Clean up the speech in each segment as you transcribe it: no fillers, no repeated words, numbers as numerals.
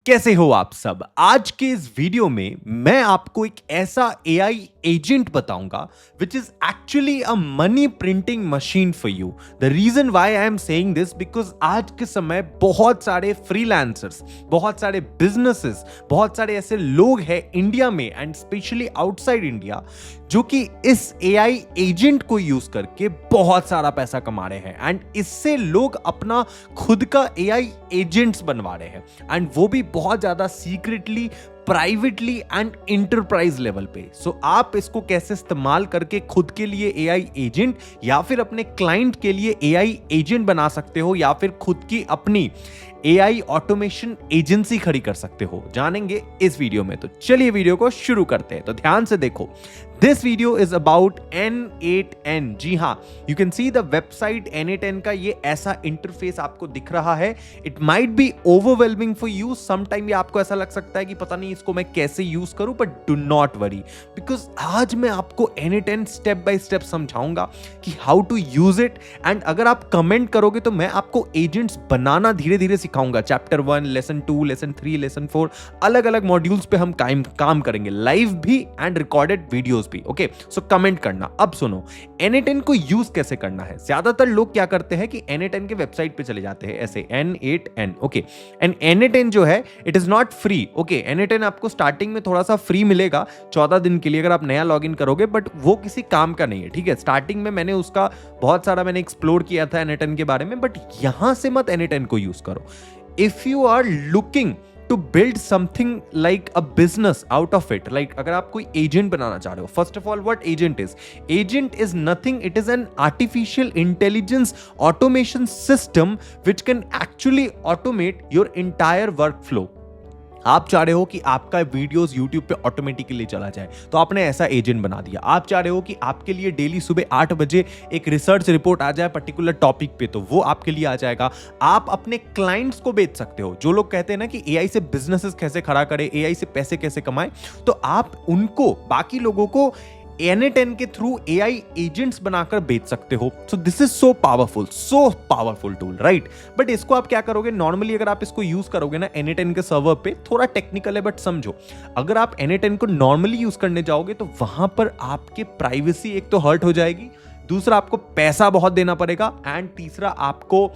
कैसे हो आप सब। आज के इस वीडियो में मैं आपको एक ऐसा एआई एजेंट बताऊंगा which is actually a money printing machine for you. The reason why I am saying this because आज के समय बहुत सारे फ्रीलांसर्स, बहुत सारे बिजनेसेस, बहुत सारे ऐसे लोग हैं इंडिया में एंड स्पेशली आउटसाइड इंडिया जो कि इस एआई एजेंट को यूज करके बहुत सारा पैसा कमा रहे हैं एंड इससे लोग अपना खुद का एआई एजेंट्स बनवा रहे हैं एंड वो भी बहुत ज्यादा secretly, privately and enterprise level पे। सो आप इसको कैसे इस्तेमाल करके खुद के लिए एआई एजेंट या फिर अपने क्लाइंट के लिए एआई एजेंट बना सकते हो या फिर खुद की अपनी एआई ऑटोमेशन एजेंसी खड़ी कर सकते हो, जानेंगे इस वीडियो में। तो चलिए वीडियो को शुरू करते हैं। तो ध्यान से देखो, this video is about N8N। जी हाँ, you can see the website N8N का ये ऐसा इंटरफेस आपको दिख रहा है। It might be overwhelming for you sometime. ये आपको ऐसा लग सकता है कि पता नहीं इसको मैं कैसे यूज करूं, but do not worry because आज मैं आपको N8N स्टेप बाय स्टेप समझाऊंगा कि how to use it. And अगर आप कमेंट करोगे तो मैं आपको एजेंट्स बनाना धीरे धीरे सिखाऊंगा। चैप्टर 1, लेसन 2, लेसन 3, लेसन 4, अलग अलग मॉड्यूल्स पे हम काम करेंगे, लाइव भी एंड रिकॉर्डेड वीडियोस भी। ओके, सो कमेंट करना। अब सुनो, N8N को यूज कैसे करना है। ज्यादातर लोग क्या करते हैं कि N8N के वेबसाइट पे चले जाते हैं ऐसे N8N। ओके, एंड N8N जो है it is not free. Okay, N8N आपको स्टार्टिंग में थोड़ा सा फ्री मिलेगा 14 दिन के लिए अगर आप नया लॉगिन करोगे, बट वो किसी काम का नहीं है। ठीक है, स्टार्टिंग में मैंने उसका बहुत सारा एक्सप्लोर किया था N8N के बारे में, बट यहां से मत N8N को यूज करो। If you are looking to build something like a business out of it, like अगर आप कोई एजेंट बनाना चाह रहे हो, first of all what agent is? Agent is nothing, it is an artificial intelligence automation system which can actually automate your entire workflow। आप चाह रहे हो कि आपका वीडियोस YouTube पे ऑटोमेटिकली चला जाए, तो आपने ऐसा एजेंट बना दिया। आप चाह रहे हो कि आपके लिए डेली सुबह 8 बजे एक रिसर्च रिपोर्ट आ जाए पर्टिकुलर टॉपिक पे, तो वो आपके लिए आ जाएगा। आप अपने क्लाइंट्स को बेच सकते हो। जो लोग कहते हैं ना कि एआई से बिजनेसेस कैसे खड़ा करें, एआई से पैसे कैसे कमाएं, तो आप उनको, बाकी लोगों को N8N के थ्रू एआई एजेंट्स बनाकर बेच सकते हो। So this is so powerful tool, right? But इसको आप क्या करोगे, नॉर्मली अगर आप इसको यूज करोगे ना N8N के सर्वर पे, थोड़ा टेक्निकल है बट समझो, अगर आप N8N को नॉर्मली यूज करने जाओगे तो वहां पर आपके प्राइवेसी एक तो हर्ट हो जाएगी, दूसरा आपको पैसा बहुत देना पड़ेगा एंड तीसरा आपको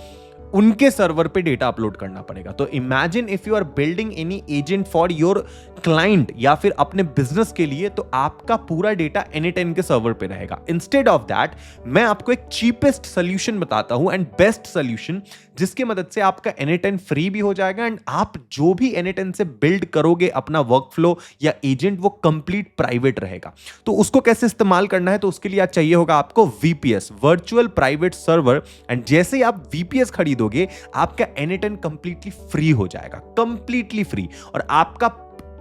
उनके सर्वर पे डेटा अपलोड करना पड़ेगा। तो imagine if you are building any agent for your client या फिर अपने बिजनेस के लिए, तो आपका पूरा डेटा N8N के सर्वर पे रहेगा। इंस्टेड ऑफ दैट मैं आपको एक चीपेस्ट सोल्यूशन बताता हूं एंड बेस्ट सोल्यूशन, जिसकी मदद से आपका N8N फ्री भी हो जाएगा एंड आप जो भी N8N से बिल्ड करोगे अपना वर्कफ्लो या एजेंट, वो कंप्लीट प्राइवेट रहेगा। तो उसको कैसे इस्तेमाल करना है, तो उसके लिए आज चाहिए होगा आपको VPS, virtual private server. And जैसे ही आप VPS खरीदोगे, आपका N8N कंप्लीटली फ्री हो जाएगा, कंप्लीटली फ्री, और आपका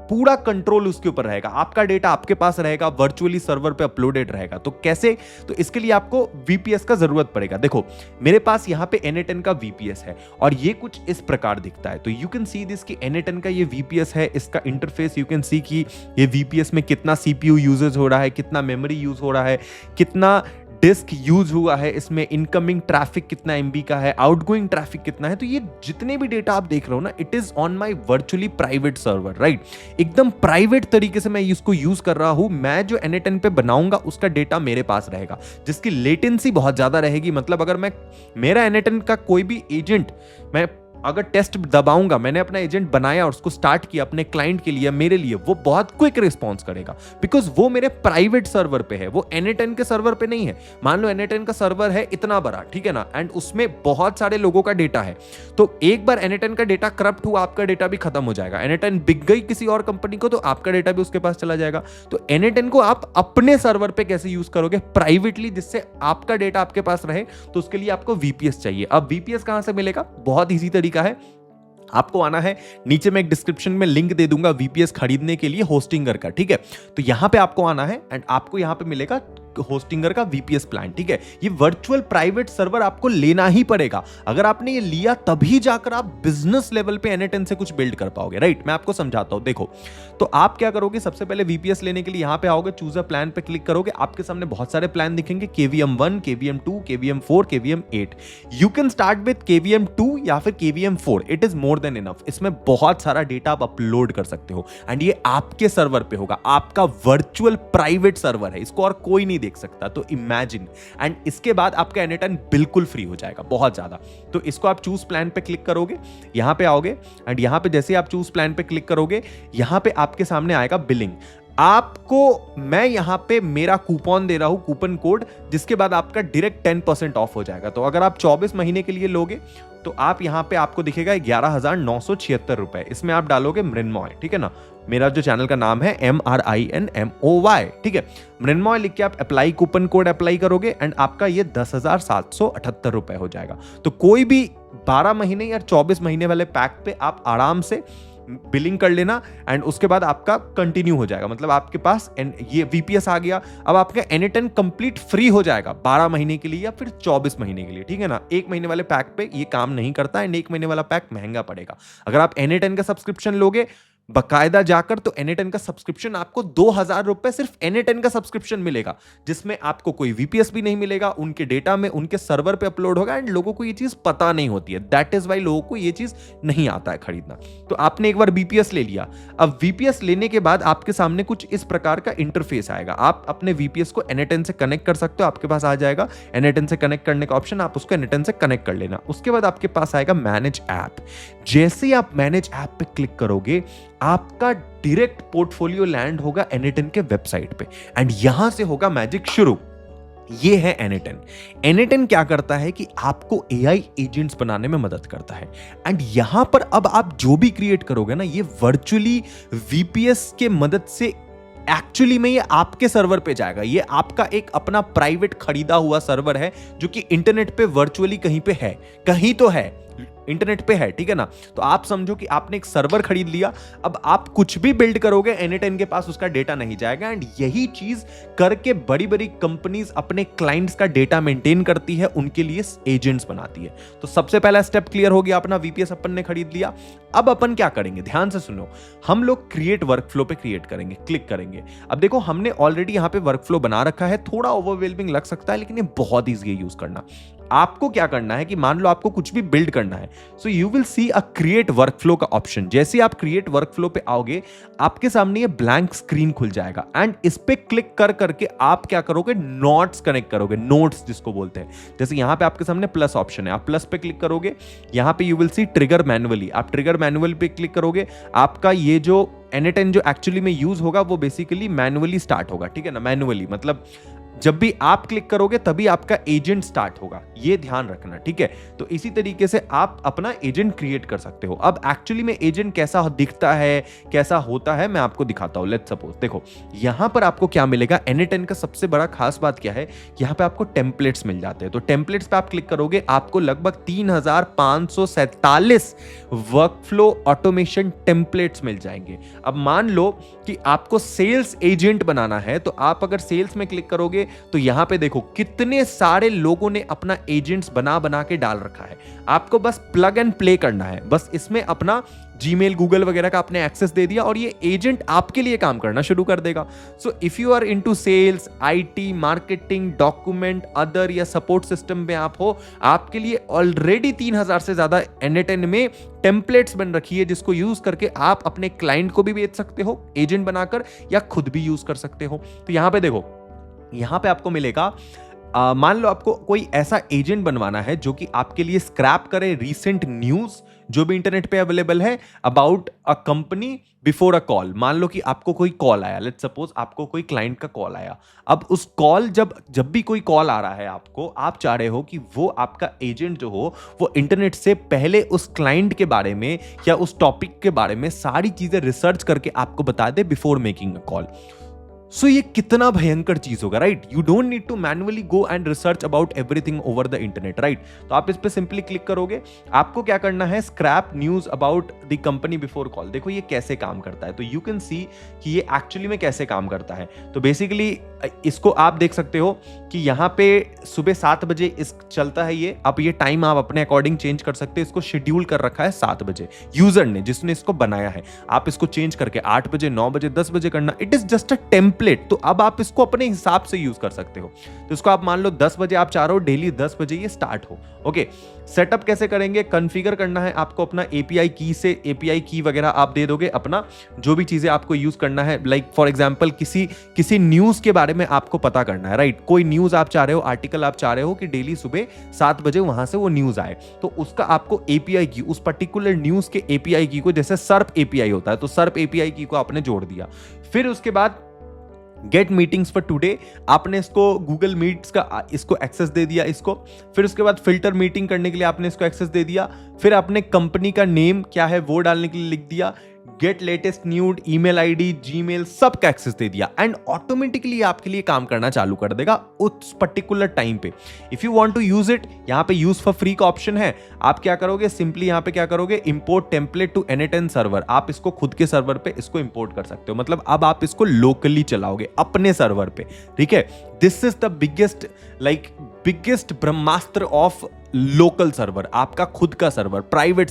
पूरा कंट्रोल उसके ऊपर रहेगा। आपका डेटा आपके पास रहेगा, वर्चुअली सर्वर पे अपलोडेड रहेगा। तो कैसे? तो इसके लिए आपको VPS का जरूरत पड़ेगा। देखो, मेरे पास यहां पे N8N का VPS है और ये कुछ इस प्रकार दिखता है। तो यू कैन सी दिस कि N8N का ये VPS है, इसका इंटरफेस यू कैन सी कि ये VPS में कितना CPU यूजेज हो रहा है, कितना मेमोरी यूज हो रहा है, कितना डिस्क यूज हुआ है, इसमें इनकमिंग ट्रैफिक कितना MB का है, आउटगोइंग ट्रैफिक कितना है। तो ये जितने भी डेटा आप देख रहे हो ना, it is on my virtually private server, right? एकदम प्राइवेट तरीके से मैं इसको यूज कर रहा हूं। मैं जो N8N पे बनाऊंगा उसका डेटा मेरे पास रहेगा, जिसकी लेटेंसी बहुत ज्यादा रहेगी। मतलब अगर मेरा N8N का कोई भी एजेंट, मैं अगर टेस्ट दबाऊंगा, मैंने अपना एजेंट बनाया और उसको स्टार्ट किया अपने क्लाइंट के लिए, मेरे लिए, वो बहुत क्विक रिस्पॉन्स करेगा बिकॉज वो मेरे प्राइवेट सर्वर पे है, वो N8N के सर्वर पे नहीं है। मान लो N8N का सर्वर है इतना बड़ा, ठीक है ना, एंड उसमें बहुत सारे लोगों का डेटा है, तो एक बार N8N का डेटा करप्ट हुआ, आपका डेटा भी खत्म हो जाएगा। N8N बिक गई किसी और कंपनी को, तो आपका डेटा भी उसके पास चला जाएगा। तो N8N को आप अपने सर्वर पे कैसे यूज करोगे प्राइवेटली, जिससे आपका डेटा आपके पास रहे, तो उसके लिए आपको VPS चाहिए। अब VPS कहां से मिलेगा? बहुत ईजी तरीका है। आपको आना है, नीचे मैं एक डिस्क्रिप्शन में लिंक दे दूंगा VPS खरीदने के लिए होस्टिंगर का, ठीक है? तो यहां पे आपको आना है एंड आपको यहां पे मिलेगा होस्टिंगर का VPS प्लान, ठीक है। ये वर्चुअल प्राइवेट सर्वर आपको लेना ही पड़ेगा। अगर आपने ये लिया तभी जाकर आप बिजनेस लेवल पे NA10 से कुछ बिल्ड कर पाओगे, राइट। मैं आपको समझाता हूं, देखो। तो आप क्या करोगे, सबसे पहले VPS लेने के लिए यहां पे आओगे, चूज अ प्लान पे क्लिक करोगे, आपके सामने बहुत सारे प्लान दिखेंगे, KVM1, KVM2, KVM4, KVM8। You can start with KVM2 या फिर KVM4, it is more than enough. इसमें बहुत सारा डेटा आप अपलोड कर सकते हो एंड ये आपके सर्वर पे होगा, आपका वर्चुअल प्राइवेट सर्वर है, इसको और कोई नहीं देख सकता। तो इमेजिन, एंड इसके बाद आपका NA10 बिल्कुल फ्री हो जाएगा, बहुत ज्यादा। तो इसको आप चूज प्लान पे क्लिक करोगे, यहां पे आओगे एंड यहां पे जैसे आप चूज प्लान पे क्लिक करोगे, यहां पे आपके सामने आएगा बिलिंग। आपको मैं यहां पे मेरा कूपन दे रहा हूं, कूपन कोड, जिसके बाद आपका डायरेक्ट 10% ऑफ हो जाएगा। तो अगर आप 24 महीने के लिए लोगे तो आप यहां पे आपको दिखेगा 11,976 रुपए। इसमें आप डालोगे मृण्मय, ठीक है ना। मेरा जो चैनल का नाम है MRINMOY, ठीक है। मृण्मय लिख के आप अप्लाई, कूपन कोड अप्लाई करोगे एंड आपका ये 10,778 रुपए हो जाएगा। तो कोई भी 12 महीने या 24 महीने वाले पैक पे आप आराम से बिलिंग कर लेना एंड उसके बाद आपका कंटिन्यू हो जाएगा। मतलब आपके पास ये VPS आ गया, अब आपका NA10 कंप्लीट फ्री हो जाएगा 12 महीने के लिए या फिर 24 महीने के लिए, ठीक है ना। एक महीने वाले पैक पे ये काम नहीं करता एंड एक महीने वाला पैक महंगा पड़ेगा। अगर आप NA10 का सब्सक्रिप्शन लोगे बकायदा जाकर, तो NA10 का सब्सक्रिप्शन आपको 2,000 रुपए सिर्फ NA10 का सब्सक्रिप्शन मिलेगा, जिसमें आपको कोई VPS भी नहीं मिलेगा, उनके डेटा में उनके सर्वर पे अपलोड होगा एंड लोगों को ये चीज पता नहीं होती है। दैट इज वाई लोगों को ये चीज नहीं आता है खरीदना। तो आपने एक बार VPS ले लिया, अब VPS लेने के बाद आपके सामने कुछ इस प्रकार का इंटरफेस आएगा। आप अपने VPS को NA10 से कनेक्ट कर सकते हो, आपके पास आ जाएगा NA10 से कनेक्ट करने का ऑप्शन, आप उसको NA10 से कनेक्ट कर लेना। उसके बाद आपके पास आएगा मैनेज ऐप। जैसे ही आप मैनेज ऐप पे क्लिक करोगे, आपका डायरेक्ट पोर्टफोलियो लैंड होगा NA10 के वेबसाइट पे एंड यहां से होगा मैजिक शुरू। ये है NA10। NA10 क्या करता है कि आपको AI एजेंट्स बनाने में मदद करता है एंड यहां पर अब आप जो भी क्रिएट करोगे ना, ये वर्चुअली VPS के मदद से एक्चुअली में ये आपके सर्वर पे जाएगा। ये आपका एक अपना प्राइवेट खरीदा हुआ सर्वर है जो कि इंटरनेट पे वर्चुअली कहीं पे है, कहीं तो है, इंटरनेट पे है, ठीक है ना। तो आप समझो कि आपने एक सर्वर खरीद लिया, अब आप कुछ भी बिल्ड करोगे NA10 के पास उसका डेटा नहीं जाएगा एंड यही चीज करके बड़ी बड़ी कंपनीज अपने क्लाइंट्स का डेटा मेंटेन करती है, उनके लिए एजेंट्स बनाती है। तो सबसे पहला स्टेप क्लियर हो गया, अपना VPS अपन ने खरीद लिया। अब अपन क्या करेंगे, ध्यान से सुनो। हम लोग क्रिएट वर्कफ्लो पे क्रिएट करेंगे, क्लिक करेंगे। अब देखो हमने ऑलरेडी यहां पे वर्कफ्लो बना रखा है, थोड़ा ओवरवेलमिंग लग सकता है लेकिन ये बहुत ईजी है यूज करना। आपको क्या करना है कि मान लो आपको कुछ भी बिल्ड करना है, so you will see a create workflow का ऑप्शन। जैसे आप क्रिएट वर्कफ्लो पे आओगे, आपके सामने ये ब्लैंक स्क्रीन खुल जाएगा एंड इस पे क्लिक कर करके आप क्या करोगे, नोट्स कनेक्ट करोगे, नोट्स जिसको बोलते हैं। जैसे यहां पे आपके सामने प्लस ऑप्शन है, आप प्लस पे क्लिक करोगे, यहां पे you will see trigger manually. आप ट्रिगर मैनुअल पे क्लिक करोगे, आपका ये जो NA10 जो एक्चुअली में यूज होगा वो बेसिकली मैनुअली स्टार्ट होगा, ठीक है ना। मैनुअली मतलब जब भी आप क्लिक करोगे तभी आपका एजेंट स्टार्ट होगा, ये ध्यान रखना, ठीक है। तो इसी तरीके से आप अपना एजेंट क्रिएट कर सकते हो। अब एक्चुअली में एजेंट कैसा दिखता है, कैसा होता है, मैं आपको दिखाता हूं। लेट्स सपोज देखो यहां पर आपको क्या मिलेगा, NA10 का सबसे बड़ा खास बात क्या है, यहां पे आपको टेम्पलेट्स मिल जाते हैं। तो टेम्पलेट्स पे आप क्लिक करोगे, आपको लगभग 3,547 वर्कफ्लो ऑटोमेशन टेम्पलेट्स मिल जाएंगे। अब मान लो कि आपको सेल्स एजेंट बनाना है, तो आप अगर सेल्स में क्लिक करोगे तो यहां पे देखो कितने सारे लोगों ने अपना एजेंट्स बना बना के डाल रखा है। आपको बस प्लग एंड प्ले करना है, बस इसमें अपना जीमेल, गूगल वगैरह का आपने एक्सेस दे दिया और ये एजेंट आपके लिए काम करना शुरू कर देगा। So if you are into sales, IT, marketing, document, other या सपोर्ट सिस्टम में आप हो, आपके लिए ऑलरेडी 3,000 से ज्यादा NA10 में टेम्पलेट्स बन रखी है, जिसको यूज करके आप अपने क्लाइंट को भी बेच सकते हो एजेंट बनाकर, या खुद भी यूज कर सकते हो। तो यहां पे देखो, यहां पे आपको मिलेगा, मान लो आपको कोई ऐसा एजेंट बनवाना है जो कि आपके लिए स्क्रैप करे रीसेंट न्यूज जो भी इंटरनेट पे अवेलेबल है about a company before a call. मान लो कि आपको कोई कॉल आया, लेट्स सपोज आपको कोई क्लाइंट का कॉल आया। अब उस कॉल जब भी कोई कॉल आ रहा है आपको, आप चाह रहे हो कि वो आपका एजेंट जो हो वो इंटरनेट से पहले उस क्लाइंट के बारे में या उस टॉपिक के बारे में सारी चीजें रिसर्च करके आपको बता दे before making a call. So ये कितना भयंकर चीज होगा, right? You don't need to manually go and research about everything over the internet, right? तो आप इस पे सिंपली क्लिक करोगे। आपको क्या करना है, scrap news about the company before call. देखो ये कैसे काम करता है, तो यू कैन सी कि ये एक्चुअली में कैसे काम करता है। तो बेसिकली इसको आप देख सकते हो कि यहाँ पे सुबह 7 बजे इस चलता है ये। अब ये टाइम आप अपने अकॉर्डिंग चेंज कर सकते हो। इसको शेड्यूल कर रखा है 7 बजे यूजर ने, जिसने इसको बनाया है। आप इसको चेंज करके 8 बजे, 9 बजे, 10 बजे करना, it is just a template. तो अब आप इसको अपने हिसाब से यूज कर सकते हो। तो इसको आप मान लो 10 बजे आप चाह रहे हो डेली 10 बजे ये स्टार्ट हो। ओके, सेटअप कैसे करेंगे, कॉन्फ़िगर करना है आपको अपना एपीआई की से। एपीआई की वगैरह आप दे दोगे अपना, जो भी चीजें आपको यूज करना है। लाइक फॉर एग्जांपल किसी न्यूज के बारे में आपको पता करना है, राइट? कोई न्यूज आप चाह रहे हो, आर्टिकल आप चाह रहे हो कि डेली सुबह 7 बजे वहां से वो न्यूज आए, तो उसका आपको एपीआई की, उस पर्टिकुलर न्यूज के एपीआई की को, जैसे सर्प एपीआई होता है तो सर्प एपीआई की को आपने जोड़ दिया। फिर उसके बाद गेट मीटिंग्स फॉर टुडे, आपने इसको गूगल मीट्स का इसको एक्सेस दे दिया इसको। फिर उसके बाद फिल्टर मीटिंग करने के लिए आपने इसको एक्सेस दे दिया। फिर आपने कंपनी का नेम क्या है वो डालने के लिए लिख दिया। Gate latest news, email ID, Gmail, सब का एक्सेस दे दिया एंड ऑटोमेटिकली आपके लिए काम करना चालू कर देगा उस पर्टिकुलर टाइम पे। If you want to use it, यहाँ पे यूज फॉर फ्री का ऑप्शन है। आप क्या करोगे, सिंपली यहाँ पे क्या करोगे, import template to N8N server. आप इसको खुद के सर्वर पे इसको इंपोर्ट कर सकते हो। मतलब अब आप इसको लोकली चलाओगे अपने सर्वर पे, ठीक है? This is the biggest Brahmastra of local server, आपका खुद का सर्वर, प्राइवेट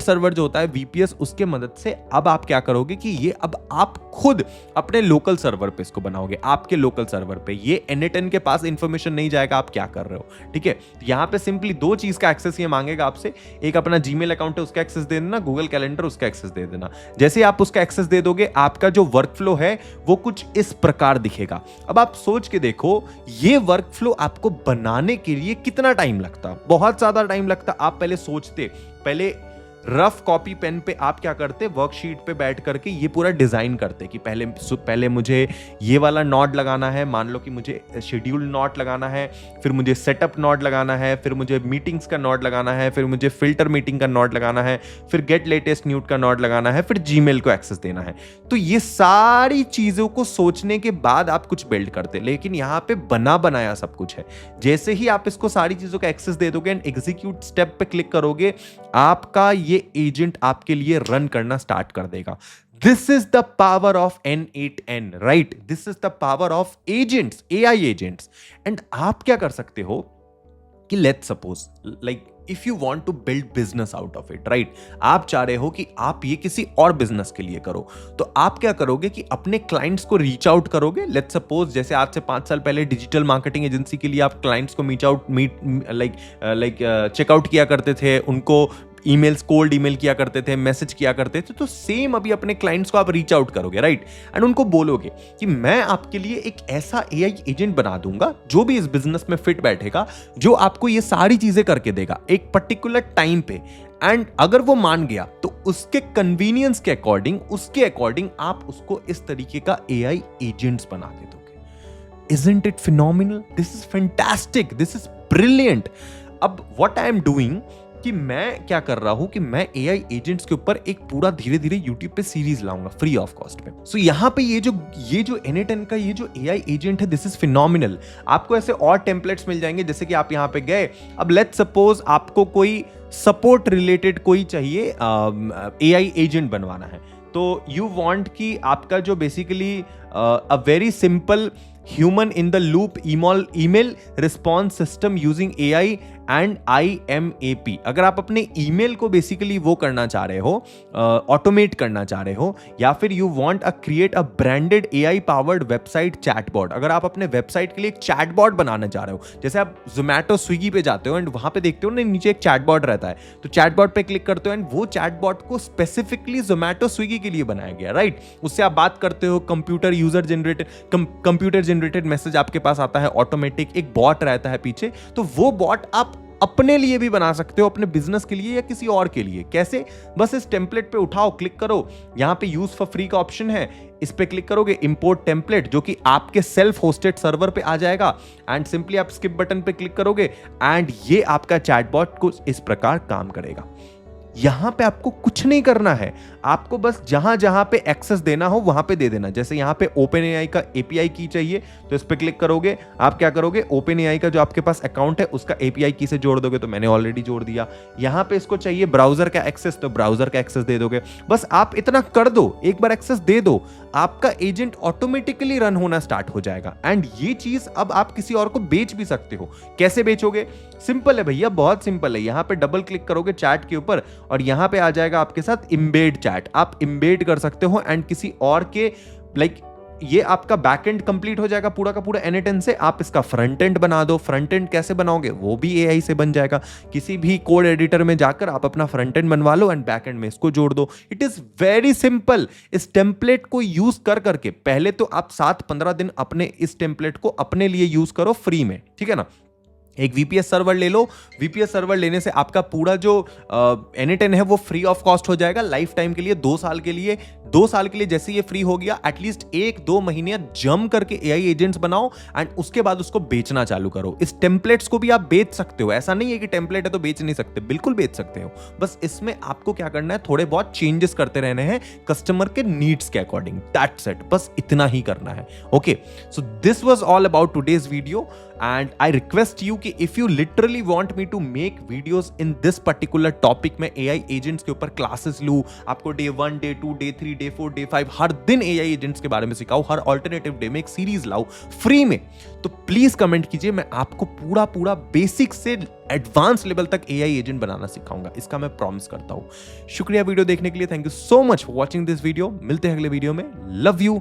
सर्वर जो होता है VPS, उसके मदद से अब आप क्या करोगे कि ये अब आप खुद अपने लोकल सर्वर पे इसको बनाओगे, आपके लोकल सर्वर पे। ये N8N के पास इंफॉर्मेशन नहीं जाएगा आप क्या कर रहे हो, ठीक है? यहाँ पे सिंपली 2 चीज का एक्सेस ये मांगेगा आपसे। एक अपना जीमेल अकाउंट है उसका एक्सेस दे देना, गूगल कैलेंडर उसका एक्सेस दे देना। जैसे आप उसका एक्सेस दे दोगे, आपका जो वर्क फ्लो है वो कुछ इस प्रकार दिखेगा। अब आप सोच के देखो, ये वर्क फ्लो आपको बनाने के लिए कितना टाइम लगता, बहुत ज्यादा टाइम लगता। आप पहले सोचते, पहले रफ कॉपी पेन पे आप क्या करते, वर्कशीट पे बैठ करके ये पूरा डिजाइन करते कि पहले मुझे ये वाला नॉट लगाना है, मान लो कि मुझे शेड्यूल नॉट लगाना है, फिर मुझे सेटअप नॉट लगाना है, फिर मुझे मीटिंग्स का नॉट लगाना है, फिर मुझे फिल्टर मीटिंग का नॉट लगाना है, फिर गेट लेटेस्ट न्यूज का नॉट लगाना है, फिर जीमेल को एक्सेस देना है। तो ये सारी चीजों को सोचने के बाद आप कुछ बिल्ड करते, लेकिन यहाँ पे बना बनाया सब कुछ है। जैसे ही आप इसको सारी चीजों का एक्सेस दे दोगे एंड एग्जीक्यूट स्टेप पे क्लिक करोगे, आपका ये एजेंट आपके लिए रन करना स्टार्ट कर देगा। This is the power of N8N, right? This is the power of agents, AI agents. And आप क्या कर सकते हो कि let's suppose like if you want to build business out of it, right? आप चाह रहे हो कि आप ये किसी और बिजनेस के लिए करो, तो आप क्या करोगे कि अपने क्लाइंट्स को रीच आउट करोगे। लेट्स सपोज जैसे आज से 5 साल पहले डिजिटल मार्केटिंग एजेंसी के लिए आप क्लाइंट्स को चेकआउट किया करते थे, उनको ईमेल्स, कोल्ड ईमेल किया करते थे, मैसेज किया करते थे। तो सेम अभी अपने क्लाइंट्स को आप रीच आउट करोगे, राइट? एंड उनको बोलोगे कि मैं आपके लिए एक ऐसा AI एजेंट बना दूंगा जो भी इस बिजनेस में फिट बैठेगा, जो आपको ये सारी चीजें करके देगा एक पर्टिकुलर टाइम पे। एंड अगर वो मान गया तो उसके कन्वीनियंस के अकॉर्डिंग, उसके अकॉर्डिंग आप उसको इस तरीके का AI एजेंट्स बना के दोगे। Isn't it phenomenal? This is fantastic. This is brilliant. अब what I am doing कि मैं क्या कर रहा हूं कि मैं AI एजेंट्स के ऊपर एक पूरा धीरे धीरे YouTube पे सीरीज लाऊंगा फ्री ऑफ कॉस्ट पे। सो यहाँ पे ये जो N8N का ये जो AI एजेंट है, दिस इज फिनोमिनल। आपको ऐसे और टेम्पलेट्स मिल जाएंगे, जैसे कि आप यहाँ पे गए, अब लेट्स सपोज आपको कोई सपोर्ट रिलेटेड कोई चाहिए AI एजेंट बनवाना है, तो यू वांट कि आपका जो basically a very simple human in the loop email response system using AI and IMAP। अगर आप अपने ईमेल को बेसिकली वो करना चाह रहे हो, ऑटोमेट करना चाह रहे हो, या फिर you want create a branded AI powered website chatbot. अगर आप अपने वेबसाइट के लिए एक चैटबॉट बनाना चाह रहे हो, जैसे आप जोमेटो स्विगी पे जाते हो एंड वहां पे देखते हो ना नीचे एक चैटबॉट रहता है, तो चैटबॉट पे क्लिक करते हो एंड वो चैटबॉट को स्पेसिफिकली जोमेटो स्विगी के लिए बनाया गया, राइट? उससे आप बात करते हो, कंप्यूटर जनरेटेड मैसेज आपके पास आता है ऑटोमेटिक, एक बॉट रहता है पीछे। तो वो बॉट आप अपने लिए भी बना सकते हो, अपने बिजनेस के लिए या किसी और के लिए। कैसे? बस इस टेम्पलेट पे उठाओ, क्लिक करो, यहां पे यूज फॉर फ्री का ऑप्शन है, इस पे क्लिक करोगे, इंपोर्ट टेम्पलेट, जो कि आपके सेल्फ होस्टेड सर्वर पे आ जाएगा एंड सिंपली आप स्किप बटन पे क्लिक करोगे एंड ये आपका चैटबॉट कुछ इस प्रकार काम करेगा। यहां पे आपको कुछ नहीं करना है, आपको बस जहां जहां पे एक्सेस देना हो वहां पे दे देना। जैसे यहां पे ओपन एआई का एपीआई की चाहिए तो इस पे क्लिक करोगे, आप क्या करोगे, ओपन एआई का जो आपके पास अकाउंट है उसका एपीआई की से जोड़ दोगे, तो मैंने ऑलरेडी जोड़ दिया। यहां पे इसको चाहिए ब्राउजर का एक्सेस, तो ब्राउजर का एक्सेस दे दोगे। बस आप इतना कर दो, एक बार एक्सेस दे दो, आपका एजेंट ऑटोमेटिकली रन होना स्टार्ट हो जाएगा। एंड ये चीज अब आप किसी और को बेच भी सकते हो। कैसे बेचोगे? सिंपल है भैया, बहुत सिंपल है। यहां पे डबल क्लिक करोगे चैट के ऊपर और यहां पे आ जाएगा आपके साथ इम्बेड चैट। आप इम्बेड कर सकते हो एंड किसी और के लाइक ये आपका बैकएंड कंप्लीट हो जाएगा पूरा का पूरा N8N से। आप इसका फ्रंट एंड बना दो। फ्रंट एंड कैसे बनाओगे वो भी एआई से बन जाएगा। किसी भी कोड एडिटर में जाकर आप अपना फ्रंट एंड बनवा लो एंड बैक एंड में इसको जोड़ दो। It is very simple. इस टेम्पलेट को यूज कर करके पहले तो आप 7-15 दिन अपने इस टेम्पलेट को अपने लिए यूज करो फ्री में, ठीक है ना। एक वीपीएस सर्वर ले लो। वीपीएस सर्वर लेने से आपका पूरा जो N8N है वो फ्री ऑफ कॉस्ट हो जाएगा लाइफ टाइम के लिए, 2 साल के लिए। 2 साल के लिए जैसे ये फ्री हो गया, एटलीस्ट 1-2 महीने जम करके एआई एजेंट्स बनाओ एंड उसके बाद उसको बेचना चालू करो। इस टेम्पलेट्स को भी आप बेच सकते हो, ऐसा नहीं है कि टेम्पलेट है तो बेच नहीं सकते, बिल्कुल बेच सकते हो। बस इसमें आपको क्या करना है, थोड़े बहुत चेंजेस करते रहने हैं कस्टमर के नीड्स के अकॉर्डिंग, दैट्स इट। बस इतना ही करना है। Okay, so this was all about today's video and I request you कि if you literally want me to make videos in this particular topic, मैं AI agents के ऊपर classes लूँ, आपको day 1, day 2, day 3, day 4, day 5 हर दिन AI agents के बारे में सिखाऊँ, हर alternative day में एक सीरीज लाऊँ फ्री में, तो प्लीज कमेंट कीजिए। मैं आपको पूरा बेसिक से एडवांस लेवल तक AI एजेंट बनाना सिखाऊंगा, इसका मैं प्रॉमिस करता हूँ। शुक्रिया वीडियो देखने के लिए, thank you so much for watching this video. मिलते हैं अगले वीडियो में। Love you.